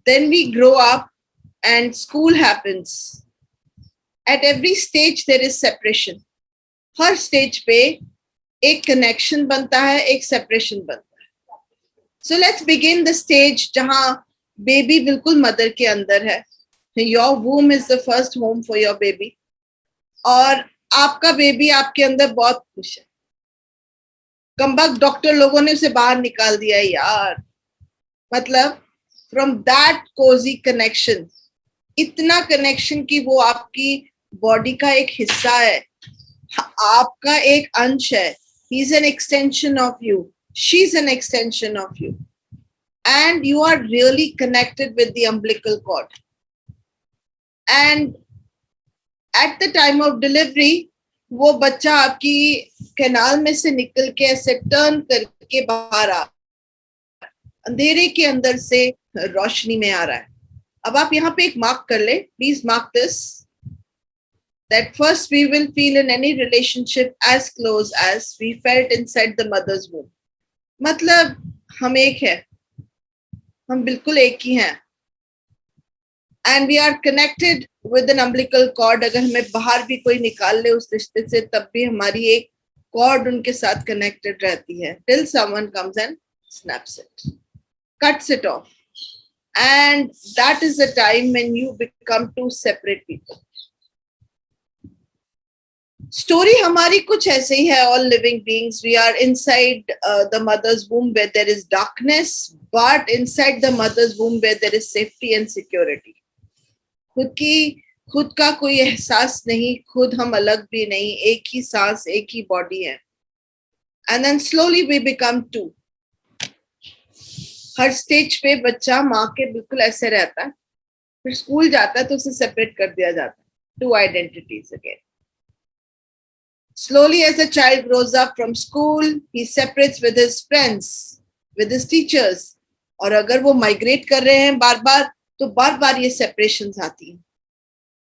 Then we grow up and school happens. At every stage there is separation. Her stage पे एक connection बनता है, एक separation बनता है. So let's begin the stage जहां बेबी बिल्कुल मदर के अंदर है. Your womb is the first home for your baby. और आपका बेबी आपके अंदर बहुत खुश है. कमबख्त डॉक्टर लोगों ने उसे बाहर निकाल दिया यार. मतलब फ्रॉम दैट कोजी कनेक्शन, इतना कनेक्शन कि वो आपकी बॉडी का एक हिस्सा है, आपका एक अंश है. He is an extension of you, she is an extension of you, and you are really connected with the umbilical cord. And at the time of delivery वो बच्चा आपकी कैनाल में से निकल के ऐसे टर्न करके बाहर आ, अंधेरे के अंदर से रोशनी में आ रहा है. अब आप यहाँ पे एक मार्क कर ले, please mark this, that first we will feel in any relationship as close as we felt inside the mother's womb. मतलब हम एक है, हम बिल्कुल एक ही हैं. And we are connected with an umbilical cord. अगर हमें बाहर भी कोई निकाल ले उस रिश्ते से, तब भी हमारी एक कॉर्ड उनके साथ कनेक्टेड रहती है, till someone comes and snaps it, cuts it off. And that is the time when you become two separate people. Story हमारी कुछ ऐसे ही है. All living beings, we are inside the mother's womb where there is darkness, but inside the mother's womb where there is safety and security. खुद का कोई एहसास नहीं, खुद हम अलग भी नहीं, एक ही सांस, एक ही बॉडी है. And then slowly we become two. हर स्टेज पे बच्चा माँ के बिल्कुल ऐसे रहता है, फिर स्कूल जाता है तो उसे सेपरेट कर दिया जाता है. Two identities again. Slowly, as a child grows up from school, he separates with his friends, with his teachers. और अगर वो migrate कर रहे हैं बार बार, तो बार बार ये separations आती हैं.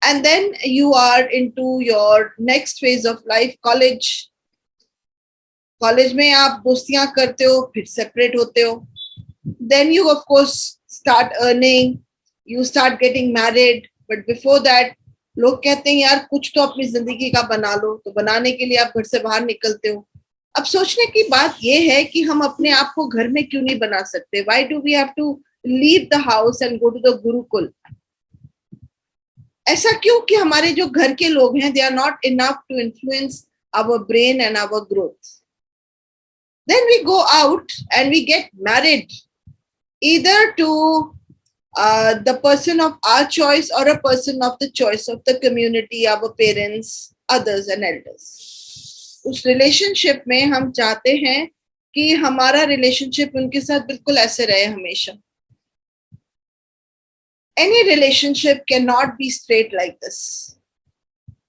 And then you are into your next phase of life, college. College में आप दोस्तियां करते हो, फिर separate होते हो. Then you of course start earning, you start getting married, but before that लोग कहते हैं यार कुछ तो अपनी जिंदगी का बना लो, तो बनाने के लिए आप घर से बाहर निकलते हो. अब सोचने की बात यह है कि हम अपने आप को घर में क्यों नहीं बना सकते? Why do we have to leave the house and go to the Gurukul? ऐसा क्यों कि हमारे जो घर के लोग हैं, they are not enough to influence our brain and our growth. Then we go out and we get married, either to the person of our choice or a person of the choice of the community, our parents, others and elders. उस relationship में हम चाहते हैं कि हमारा relationship उनके साथ बिल्कुल ऐसे रहे हमेशा. Any relationship cannot be straight like this.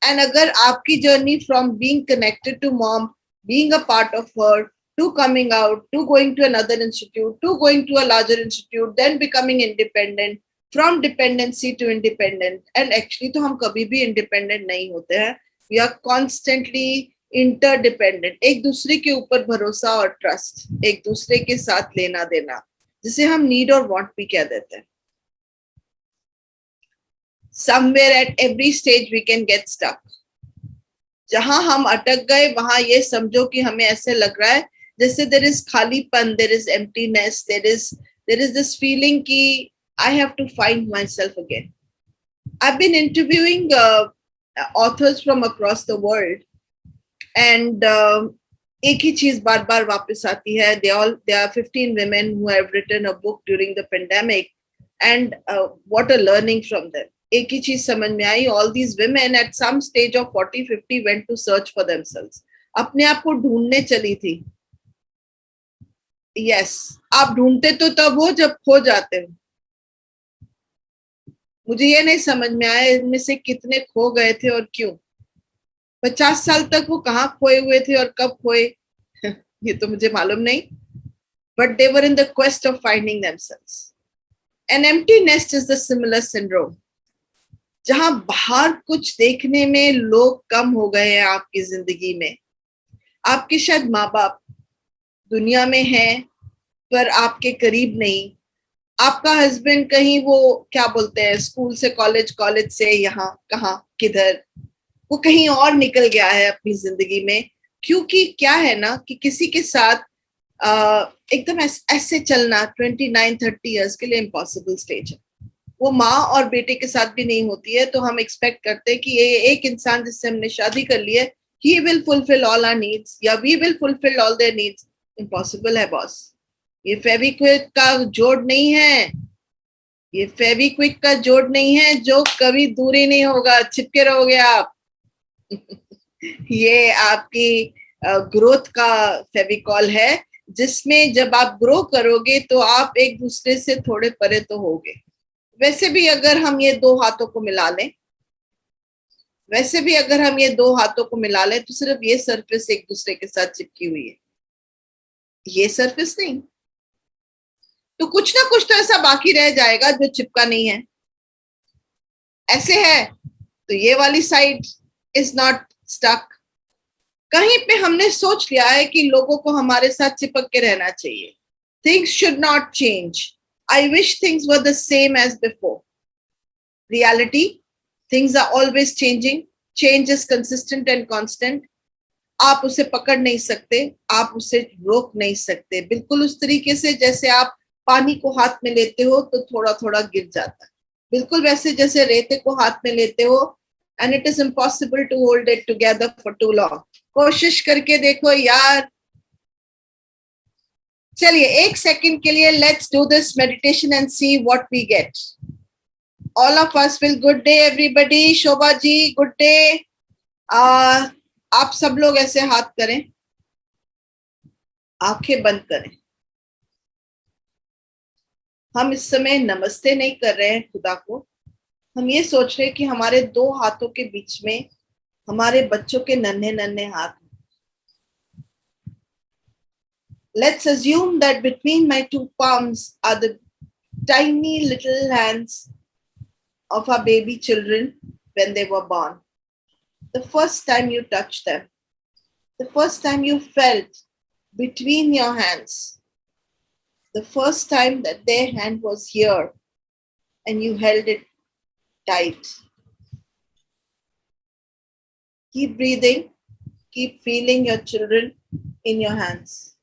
And अगर आपकी journey from being connected to mom, being a part of her, to coming out, to going to another institute, to going to a larger institute, then becoming independent, from dependency to independent. And actually तो हम कभी भी independent नहीं होते हैं. We are constantly interdependent. एक दूसरे के ऊपर भरोसा और trust, एक दूसरे के साथ लेना देना, जिसे हम need और want भी कह देते हैं. Somewhere at every stage we can get stuck. जहां हम अटक गए वहां ये समझो कि हमें ऐसे लग रहा है जैसे there is खालीपन, there is emptiness, there is this feeling कि I have to find myself again. I've been interviewing authors from across the world, and एक ही चीज बार बार वापस आती है. There are 15 women who have written a book during the pandemic, and what a learning from them. एक ही चीज समझ में आई. All these women at some stage of 40-50 went to search for themselves. अपने आप को ढूंढने चली थी. Yes, आप ढूंढते तो तब हो जब खो जाते हो. मुझे ये नहीं समझ में आया इनमें से कितने खो गए थे और क्यों. 50 साल तक वो कहाँ खोए हुए थे और कब खोए ये तो मुझे मालूम नहीं. But they were in the quest of finding themselves. An empty nest is the similar syndrome. जहां बाहर कुछ देखने में लोग कम हो गए हैं आपकी जिंदगी में. आपके शायद माँ बाप दुनिया में हैं पर आपके करीब नहीं. आपका हस्बैंड कहीं वो क्या बोलते हैं, स्कूल से कॉलेज, कॉलेज से यहाँ, कहाँ किधर, वो कहीं और निकल गया है अपनी जिंदगी में। क्योंकि क्या है ना कि किसी के साथ एकदम ऐसे चलना 29-30 ईयर्स के लिए इम्पॉसिबल स्टेज है। वो माँ और बेटे के साथ भी नहीं होती है, तो हम एक्सपेक्ट करते हैं कि ये एक इंसान जिससे हमने शादी कर ली है, he will fulfil all our needs या we will fulfil all their needs. Impossible है बॉस। ये फेविक्विक का जोड़ नहीं है, ये फेविक्विक का जोड़ नहीं है जो कभी दूरी नहीं होगा, चिपके रहोगे आप। ये आपकी ग्रोथ का फेविकॉल है, जिसमें जब आप ग्रो करोगे तो आप एक दूसरे से थोड़े परे तो होगे। वैसे भी अगर हम ये दो हाथों को मिला लें, वैसे भी अगर हम ये दो हाथों को मिला लें तो सिर्फ ये सरफेस एक दूसरे के साथ चिपकी हुई है, ये सरफेस नहीं। तो कुछ ना कुछ तो ऐसा बाकी रह जाएगा जो चिपका नहीं है। ऐसे है तो ये वाली साइड इज नॉट स्टक। कहीं पे हमने सोच लिया है कि लोगों को हमारे साथ चिपक के रहना चाहिए। Things should not change. I wish things were the same as before. Reality, things are always changing. Change is consistent and constant. आप उसे पकड़ नहीं सकते, आप उसे रोक नहीं सकते। बिल्कुल उस तरीके से जैसे आप पानी को हाथ में लेते हो तो थोड़ा थोड़ा गिर जाता है, बिल्कुल वैसे जैसे रेते को हाथ में लेते हो, and it is impossible to hold it together for too long. कोशिश करके देखो यार। चलिए एक सेकंड के लिए let's do this meditation and see what we get. All of us will, good day everybody. Shobha ji good day. आप सब लोग ऐसे हाथ करें, आंखें बंद करें। हम इस समय नमस्ते नहीं कर रहे हैं खुदा को, हम ये सोच रहे हैं कि हमारे दो हाथों के बीच में हमारे बच्चों के नन्हे नन्हे हाथ। Let's assume that between my two palms are the tiny little hands of our baby children when they were born. The first time you touched them, the first time you felt between your hands, the first time that their hand was here and you held it tight. Keep breathing, keep feeling your children in your hands.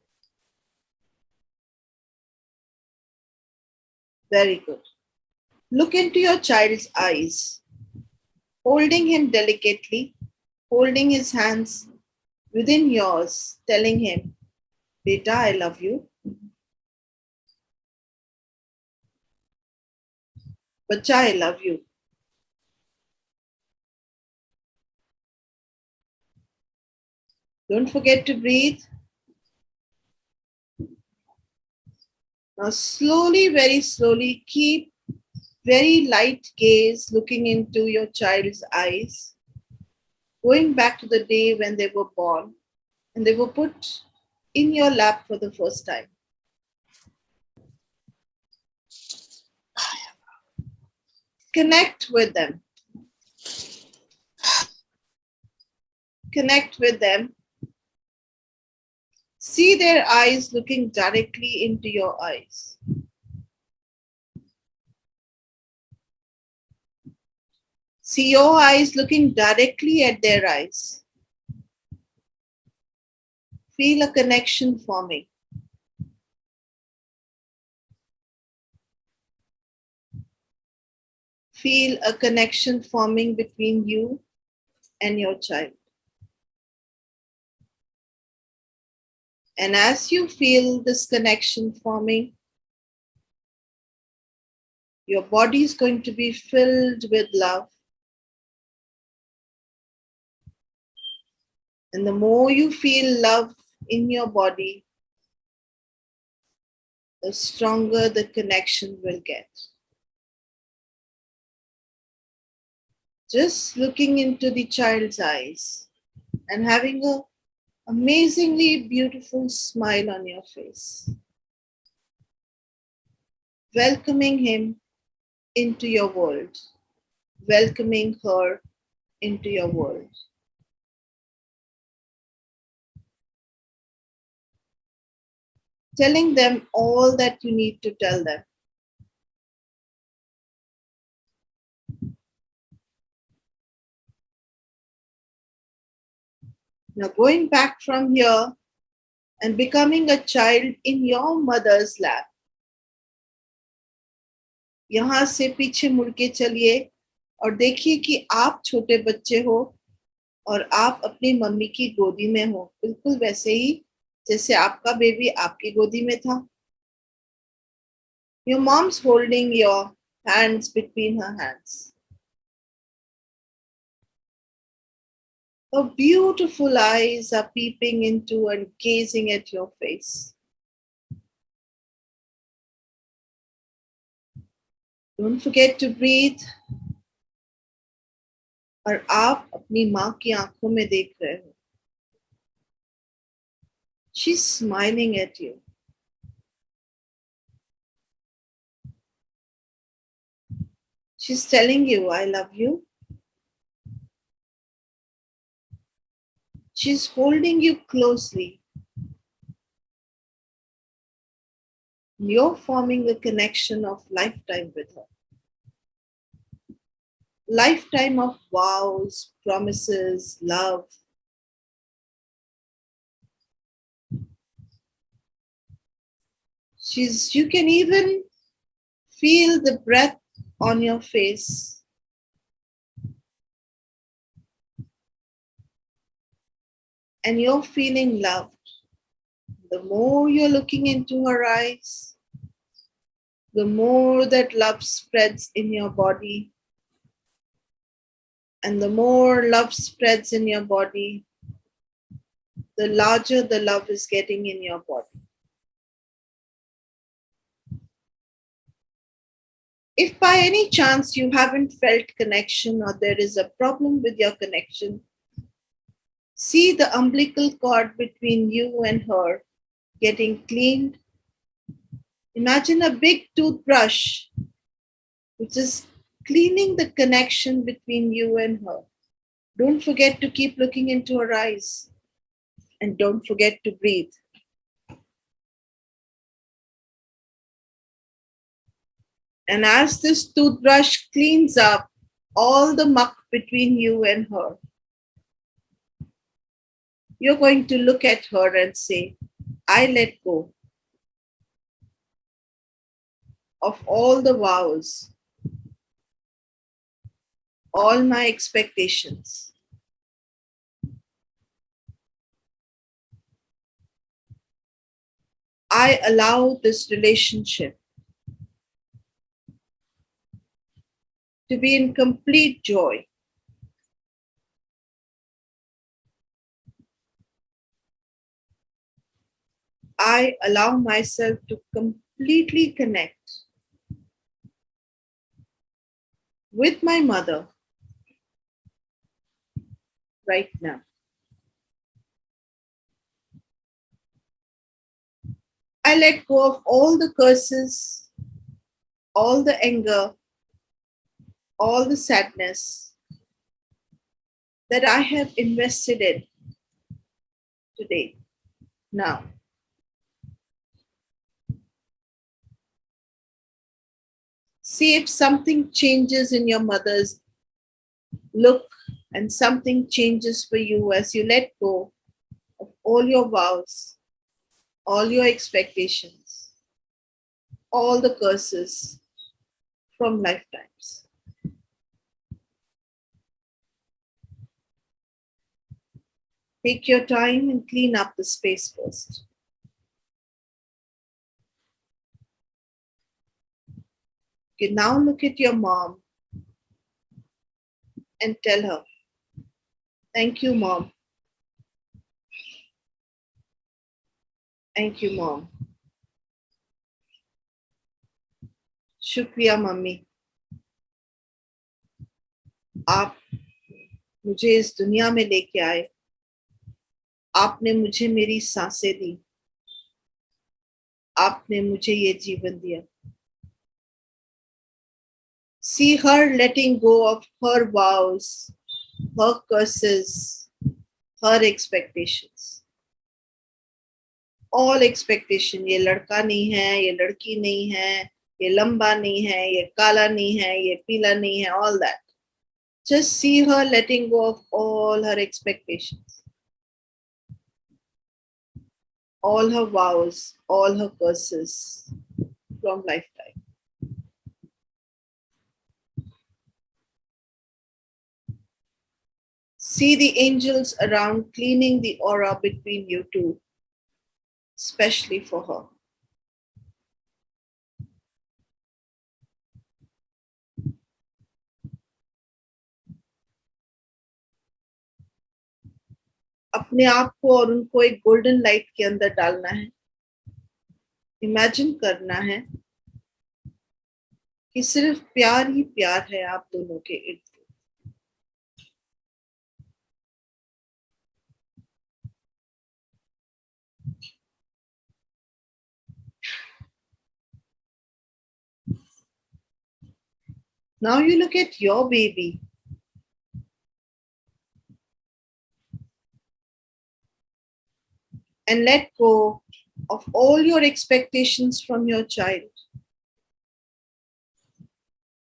Very good. Look into your child's eyes, holding him delicately, holding his hands within yours, telling him, Beta, I love you. Bacha, I love you. Don't forget to breathe. Now, slowly, very slowly, keep very light gaze looking into your child's eyes, going back to the day when they were born and they were put in your lap for the first time. Connect with them. Connect with them. See their eyes looking directly into your eyes. See your eyes looking directly at their eyes. Feel a connection forming. Feel a connection forming between you and your child. And as you feel this connection forming, your body is going to be filled with love. And the more you feel love in your body, the stronger the connection will get. Just looking into the child's eyes and having an amazingly beautiful smile on your face. Welcoming him into your world. Welcoming her into your world. Telling them all that you need to tell them. Now going back from here and becoming a child in your mother's lap. यहां से पीछे मुड़ के चलिए और देखिए कि आप छोटे बच्चे हो और आप अपनी मम्मी की गोदी में हो, बिल्कुल वैसे ही जैसे आपका बेबी आपकी गोदी में था. Your mom's holding your hands between her hands. Her beautiful eyes are peeping into and gazing at your face. Don't forget to breathe. और आप अपनी माँ की आंखों में देख रहे हो. She's smiling at you. She's telling you, I love you. She's holding you closely. You're forming a connection of lifetime with her. Lifetime of vows, promises, love. You can even feel the breath on your face. And you're feeling loved. The more you're looking into her eyes, the more that love spreads in your body. And the more love spreads in your body, the larger the love is getting in your body. If by any chance you haven't felt connection or there is a problem with your connection, see the umbilical cord between you and her getting cleaned. Imagine a big toothbrush which is cleaning the connection between you and her. Don't forget to keep looking into her eyes and don't forget to breathe. And as this toothbrush cleans up all the muck between you and her, you're going to look at her and say, I let go of all the vows, all my expectations. I allow this relationship to be in complete joy. I allow myself to completely connect with my mother right now. I let go of all the curses, all the anger, all the sadness that I have invested in today, now. See if something changes in your mother's look and something changes for you as you let go of all your vows, all your expectations, all the curses from lifetimes. Take your time and clean up the space first. Okay, now look at your mom and tell her, thank you, mom. Thank you, mom. शुक्रिया mummy, आप मुझे इस दुनिया में लेके आए. आपने मुझे मेरी सांसें दी. आपने मुझे ये जीवन दिया. See her letting go of her vows, her curses, her expectations. All expectation. ये लड़का नहीं है, ये लड़की नहीं है, ये लंबा नहीं है, ये काला नहीं है, ये पीला नहीं है, all that. Just see her letting go of all her expectations. all her vows, all her curses from lifetime. See the angels around cleaning the aura between you two, especially for her. अपने आप को और उनको एक golden light के अंदर डालना है. इमेजिन करना है कि सिर्फ प्यार ही प्यार है आप दोनों के इर्द. Now you look at your baby. And let go of all your expectations from your child.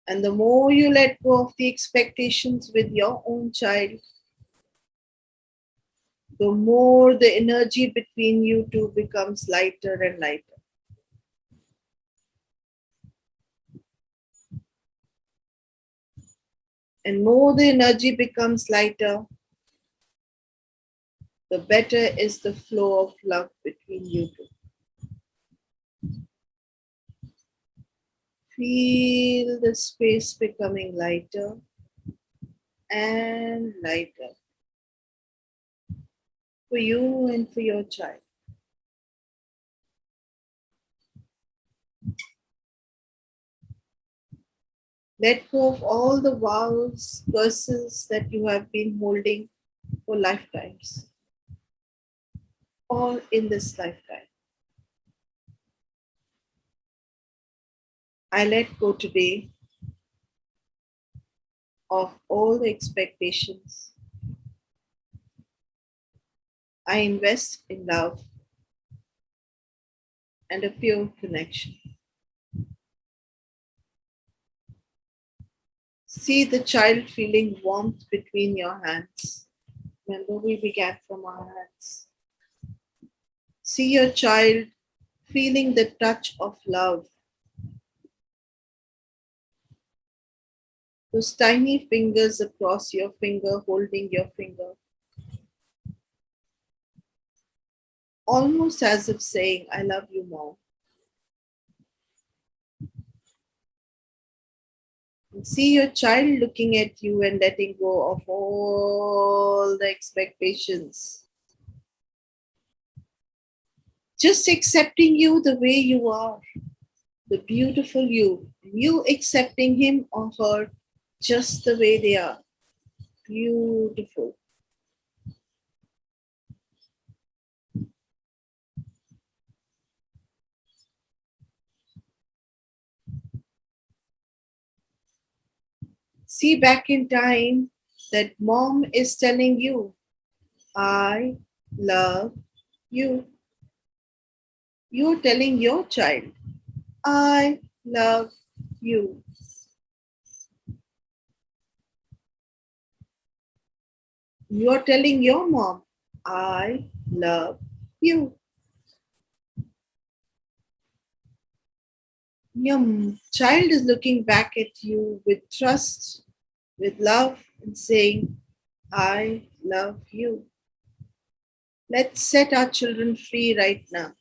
And the more you let go of the expectations with your own child, the more the energy between you two becomes lighter and lighter. And more the energy becomes lighter, the better is the flow of love between you two. Feel the space becoming lighter and lighter for you and for your child. Let go of all the vows, curses that you have been holding for lifetimes or in this lifetime. I let go today of all the expectations. I invest in love and a pure connection. See the child feeling warmth between your hands. Remember, we began from our hands. See your child feeling the touch of love. Those tiny fingers across your finger, holding your finger. Almost as if saying, I love you, Mom. And see your child looking at you and letting go of all the expectations. Just accepting you the way you are, the beautiful you. You accepting him or her just the way they are. Beautiful. See back in time that mom is telling you, I love you. You're telling your child, I love you. You're telling your mom, I love you. Your child is looking back at you with trust, with love, and saying, I love you. Let's set our children free right now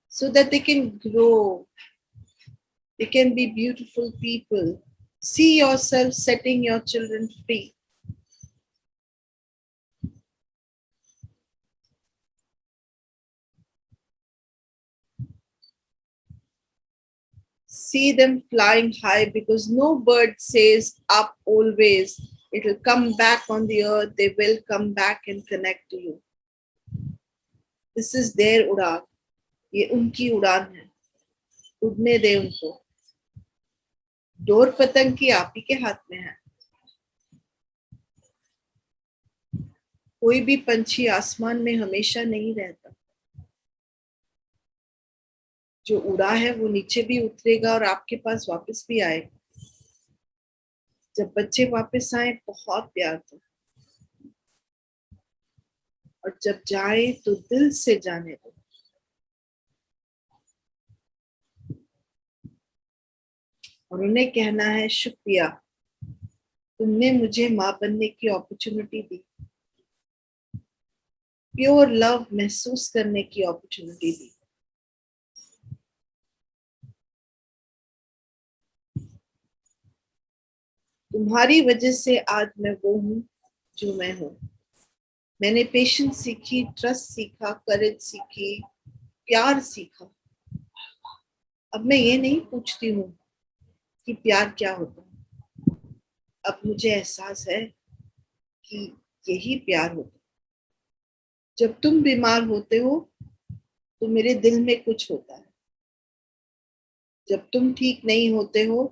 so that they can grow. They can be beautiful people. See yourself setting your children free. See them flying high because no bird says up always. It will come back on the earth. They will come back and connect to you. This is their उड़ान. ये उनकी उड़ान है. उड़ने दे उनको. Door पतंग की आप ही के हाथ में है. कोई भी पंछी आसमान में हमेशा नहीं रहता. जो उड़ा है वो नीचे भी उतरेगा और आपके पास वापस भी आएगा. जब बच्चे वापस आए बहुत प्यार था. और जब जाए तो दिल से जाने दो। और उन्हें कहना है, शुक्रिया, तुमने मुझे माँ बनने की अपॉर्चुनिटी दी, प्योर लव महसूस करने की अपॉर्चुनिटी दी। तुम्हारी वजह से आज मैं वो हूँ जो मैं हूँ। मैंने पेशेंस सीखी, ट्रस्ट सीखा, करेज सीखी, प्यार सीखा। अब मैं ये नहीं पूछती हूँ कि प्यार क्या होता है। अब मुझे एहसास है कि यही प्यार होता है। जब तुम बीमार होते हो तो मेरे दिल में कुछ होता है। जब तुम ठीक नहीं होते हो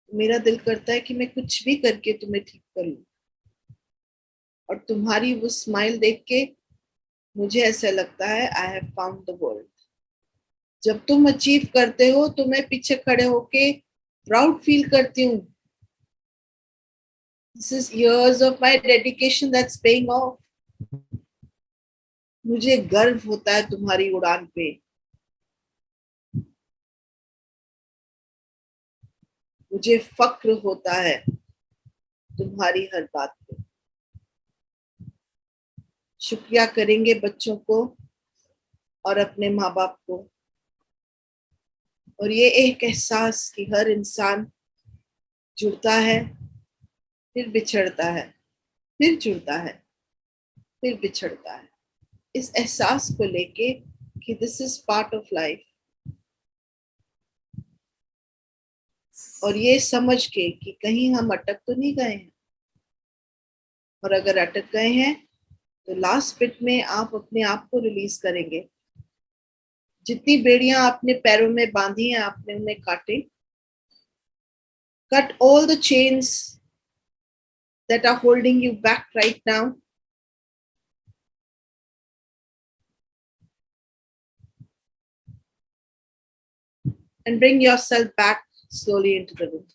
तो मेरा दिल करता है कि मैं कुछ भी करके तुम्हें ठीक कर लूं। और तुम्हारी वो स्माइल देख के मुझे ऐसा लगता है I have found the world. जब तुम अचीव करते हो तो मैं पीछे खड़े होके प्राउड फील करती हूँ। This is years of my dedication that's paying off. मुझे गर्व होता है तुम्हारी उड़ान पे। मुझे फक्र होता है तुम्हारी हर बात पे। शुक्रिया करेंगे बच्चों को और अपने माँ बाप को। और ये एक एहसास कि हर इंसान जुड़ता है, फिर बिछड़ता है, फिर जुड़ता है, फिर बिछड़ता है। इस एहसास को लेके कि this is part of life, और ये समझ के कि कहीं हम अटक तो नहीं गए हैं। और अगर अटक गए हैं तो लास्ट बिट में आप अपने आप को रिलीज करेंगे। जितनी बेड़ियां आपने पैरों में बांधी हैं आपने उन्हें काटे। Cut all the chains that are holding you back right now, and bring yourself back slowly into the room.